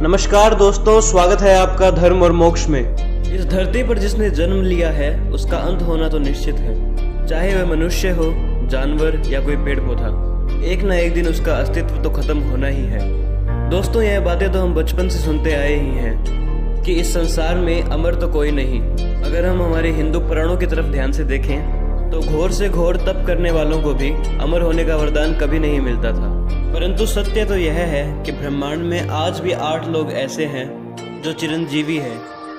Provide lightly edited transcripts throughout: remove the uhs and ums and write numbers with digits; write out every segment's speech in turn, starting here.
नमस्कार दोस्तों, स्वागत है आपका धर्म और मोक्ष में। इस धरती पर जिसने जन्म लिया है उसका अंत होना तो निश्चित है। चाहे वह मनुष्य हो, जानवर या कोई पेड़ पौधा, एक ना एक दिन उसका अस्तित्व तो खत्म होना ही है। दोस्तों, यह बातें तो हम बचपन से सुनते आए ही हैं कि इस संसार में अमर तो कोई नहीं। अगर हम हमारे हिंदू पुराणों की तरफ ध्यान से देखें तो घोर से घोर तप करने वालों को भी अमर होने का वरदान कभी नहीं मिलता था। परंतु सत्य तो यह है कि ब्रह्मांड में आज भी 8 लोग ऐसे हैं जो चिरंजीवी है,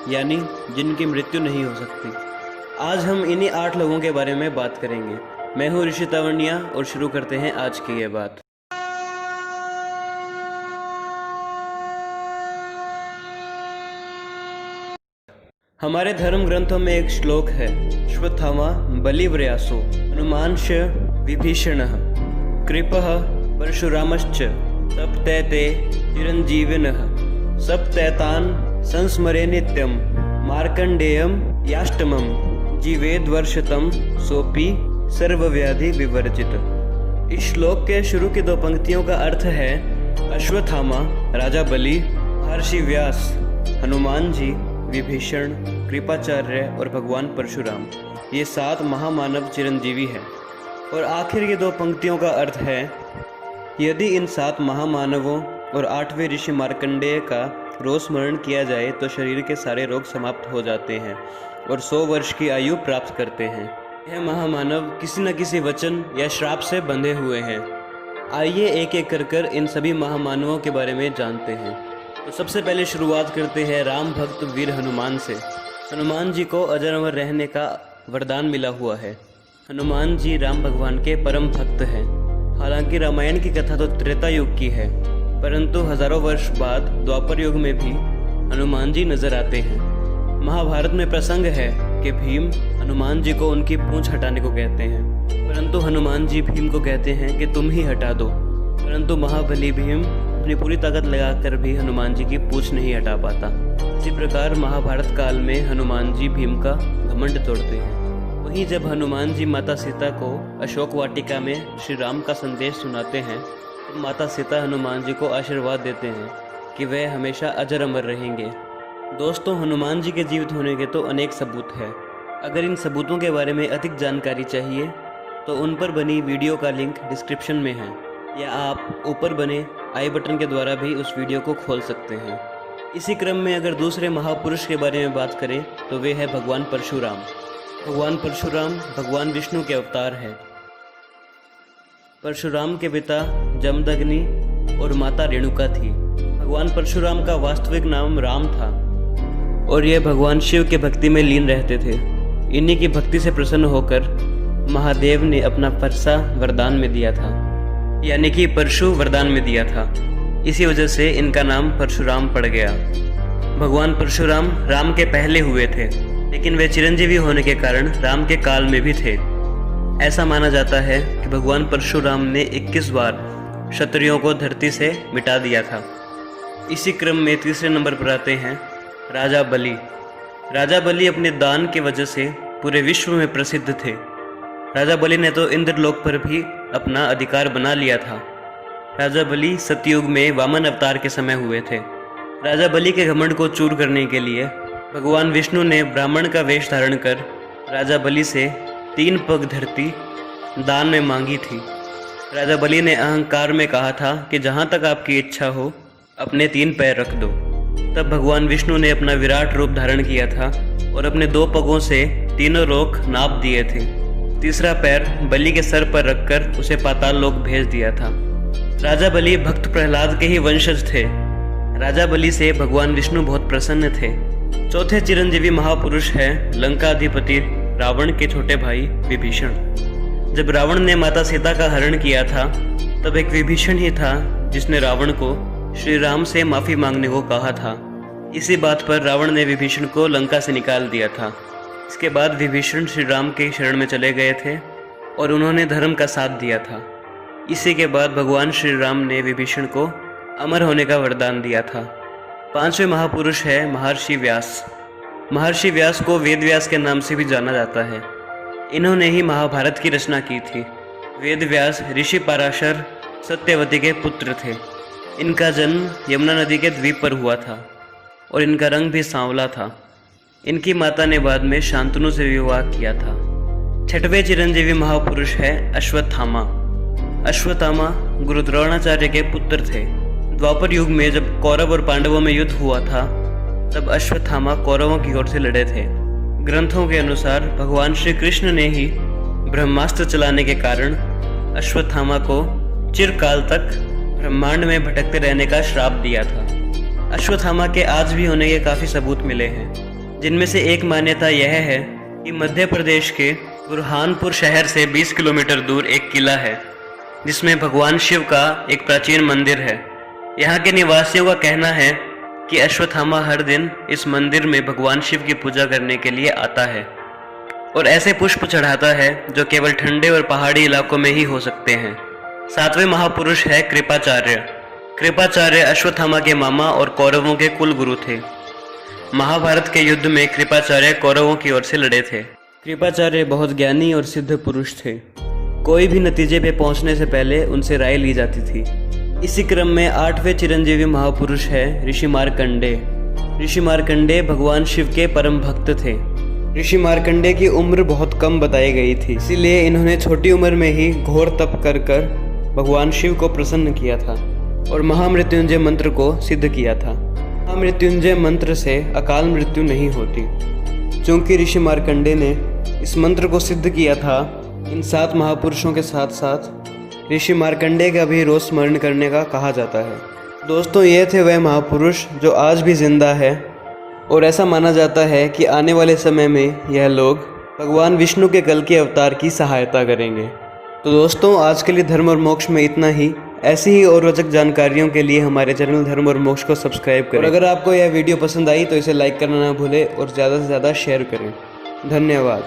यानी जिनकी मृत्यु नहीं हो सकती। आज हम इन्हीं 8 लोगों के बारे में बात करेंगे। मैं हूँ ऋषि तावड़िया और शुरू करते हैं आज की ये बात। हमारे धर्म ग्रंथों में एक श्लोक है, अश्वत्थामा बलिव्रयासो हनुमांश विभीषणः कृपः परशुरामश्च सप्तैते चिरंजीविनः सप्तैतान् संस्मरे नित्यं मार्कंडेयं याष्टमं जीवेद्वर्षतं सोपि सर्वव्याधि विवर्जित। इस श्लोक के शुरू की 2 पंक्तियों का अर्थ है, अश्वत्थामा राजा बलि, महर्षि व्यास, हनुमान जी, विभीषण, कृपाचार्य और भगवान परशुराम, ये 7 महामानव चिरंजीवी हैं। और आखिर की 2 पंक्तियों का अर्थ है, यदि इन 7 महामानवों और 8वें ऋषि मार्कंडेय का रोज स्मरण किया जाए तो शरीर के सारे रोग समाप्त हो जाते हैं और 100 वर्ष की आयु प्राप्त करते हैं। यह महामानव किसी न किसी वचन या श्राप से बंधे हुए हैं। आइए एक एक कर इन सभी महामानवों के बारे में जानते हैं। तो सबसे पहले शुरुआत करते हैं राम भक्त वीर हनुमान से। हनुमान जी को अजर अमर रहने का वरदान मिला हुआ है। हनुमान जी राम भगवान के परम भक्त हैं। हालांकि रामायण की कथा तो त्रेता युग की है, परंतु हजारों वर्ष बाद द्वापर युग में भी हनुमान जी नजर आते हैं। महाभारत में प्रसंग है कि भीम हनुमान जी को उनकी पूंछ हटाने को कहते हैं, परंतु हनुमान जी भीम को कहते हैं कि तुम ही हटा दो। परंतु महाबली भीम अपनी पूरी ताकत लगाकर भी हनुमान जी की पूंछ नहीं हटा पाता। इसी प्रकार महाभारत काल में हनुमान जी भीम का घमंड तोड़ते हैं। वहीं जब हनुमान जी माता सीता को अशोक वाटिका में श्री राम का संदेश सुनाते हैं तो माता सीता हनुमान जी को आशीर्वाद देते हैं कि वह हमेशा अजर अमर रहेंगे। दोस्तों, हनुमान जी के जीवित होने के तो अनेक सबूत हैं। अगर इन सबूतों के बारे में अधिक जानकारी चाहिए तो उन पर बनी वीडियो का लिंक डिस्क्रिप्शन में है, या आप ऊपर बने आई बटन के द्वारा भी उस वीडियो को खोल सकते हैं। इसी क्रम में अगर दूसरे महापुरुष के बारे में बात करें तो वे है भगवान परशुराम। भगवान परशुराम भगवान विष्णु के अवतार हैं। परशुराम के पिता जमदग्नि और माता रेणुका थी। भगवान परशुराम का वास्तविक नाम राम था और यह भगवान शिव के भक्ति में लीन रहते थे। इन्हीं की भक्ति से प्रसन्न होकर महादेव ने अपना परसा वरदान में दिया था, यानी कि परशु वरदान में दिया था। इसी वजह से इनका नाम परशुराम पड़ गया। भगवान परशुराम राम के पहले हुए थे, लेकिन वे चिरंजीवी होने के कारण राम के काल में भी थे। ऐसा माना जाता है कि भगवान परशुराम ने 21 बार क्षत्रियों को धरती से मिटा दिया था। इसी क्रम में तीसरे नंबर पर आते हैं राजा बलि। राजा बलि अपने दान की वजह से पूरे विश्व में प्रसिद्ध थे। राजा बलि ने तो इंद्रलोक पर भी अपना अधिकार बना लिया था। राजा बलि सतयुग में वामन अवतार के समय हुए थे। राजा बलि के घमंड को चूर करने के लिए भगवान विष्णु ने ब्राह्मण का वेश धारण कर राजा बलि से 3 पग धरती दान में मांगी थी। राजा बलि ने अहंकार में कहा था कि जहाँ तक आपकी इच्छा हो अपने 3 पैर रख दो। तब भगवान विष्णु ने अपना विराट रूप धारण किया था और अपने 2 पगों से तीनों लोक नाप दिए थे। तीसरा पैर बलि के सर पर रखकर उसे पाताल लोक भेज दिया था। राजा बलि भक्त प्रहलाद के ही वंशज थे। राजा बलि से भगवान विष्णु बहुत प्रसन्न थे। चौथे चिरंजीवी महापुरुष है लंकाधिपति रावण के छोटे भाई विभीषण। जब रावण ने माता सीता का हरण किया था तब एक विभीषण ही था जिसने रावण को श्री राम से माफी मांगने को कहा था। इसी बात पर रावण ने विभीषण को लंका से निकाल दिया था। इसके बाद विभीषण श्री राम के शरण में चले गए थे और उन्होंने धर्म का साथ दिया था। इसी के बाद भगवान श्री राम ने विभीषण को अमर होने का वरदान दिया था। 5वें महापुरुष है महर्षि व्यास। महर्षि व्यास को वेद व्यास के नाम से भी जाना जाता है। इन्होंने ही महाभारत की रचना की थी। वेद व्यास ऋषि पराशर सत्यवती के पुत्र थे। इनका जन्म यमुना नदी के द्वीप पर हुआ था और इनका रंग भी सांवला था। इनकी माता ने बाद में शांतनु से विवाह किया था। छठवें चिरंजीवी महापुरुष है अश्वत्थामा। अश्वत्थामा गुरु द्रोणाचार्य के पुत्र थे। द्वापर युग में जब कौरव और पांडवों में युद्ध हुआ था तब अश्वत्थामा कौरवों की ओर से लड़े थे। ग्रंथों के अनुसार भगवान श्री कृष्ण ने ही ब्रह्मास्त्र चलाने के कारण अश्वत्थामा को चिरकाल तक ब्रह्मांड में भटकते रहने का श्राप दिया था। अश्वत्थामा के आज भी होने के काफ़ी सबूत मिले हैं, जिनमें से एक मान्यता यह है कि मध्य प्रदेश के बुरहानपुर शहर से 20 किलोमीटर दूर एक किला है जिसमें भगवान शिव का एक प्राचीन मंदिर है। यहाँ के निवासियों का कहना है कि अश्वत्थामा हर दिन इस मंदिर में भगवान शिव की पूजा करने के लिए आता है और ऐसे पुष्प चढ़ाता है जो केवल ठंडे और पहाड़ी इलाकों में ही हो सकते हैं। सातवें महापुरुष है कृपाचार्य। कृपाचार्य अश्वत्थामा के मामा और कौरवों के कुल गुरु थे। महाभारत के युद्ध में कृपाचार्य कौरवों की ओर से लड़े थे। कृपाचार्य बहुत ज्ञानी और सिद्ध पुरुष थे। कोई भी नतीजे पे पहुंचने से पहले उनसे राय ली जाती थी। इसी क्रम में आठवें चिरंजीवी महापुरुष है ऋषि मार्कंडे। ऋषि मार्कंडे भगवान शिव के परम भक्त थे। ऋषि मार्कंडे की उम्र बहुत कम बताई गई थी, इसीलिए इन्होंने छोटी उम्र में ही घोर तप कर भगवान शिव को प्रसन्न किया था और महामृत्युंजय मंत्र को सिद्ध किया था। महामृत्युंजय मंत्र से अकाल मृत्यु नहीं होती। चूंकि ऋषि मार्कंडे ने इस मंत्र को सिद्ध किया था, इन 7 महापुरुषों के साथ साथ ऋषि मार्कंडे का भी रोज स्मरण करने का कहा जाता है। दोस्तों, ये थे वह महापुरुष जो आज भी जिंदा है और ऐसा माना जाता है कि आने वाले समय में यह लोग भगवान विष्णु के कल के अवतार की सहायता करेंगे। तो दोस्तों, आज के लिए धर्म और मोक्ष में इतना ही। ऐसी ही और रोचक जानकारियों के लिए हमारे चैनल धर्म और मोक्ष को सब्सक्राइब करें। और अगर आपको यह वीडियो पसंद आई तो इसे लाइक करना ना भूलें और ज़्यादा से ज़्यादा शेयर करें। धन्यवाद।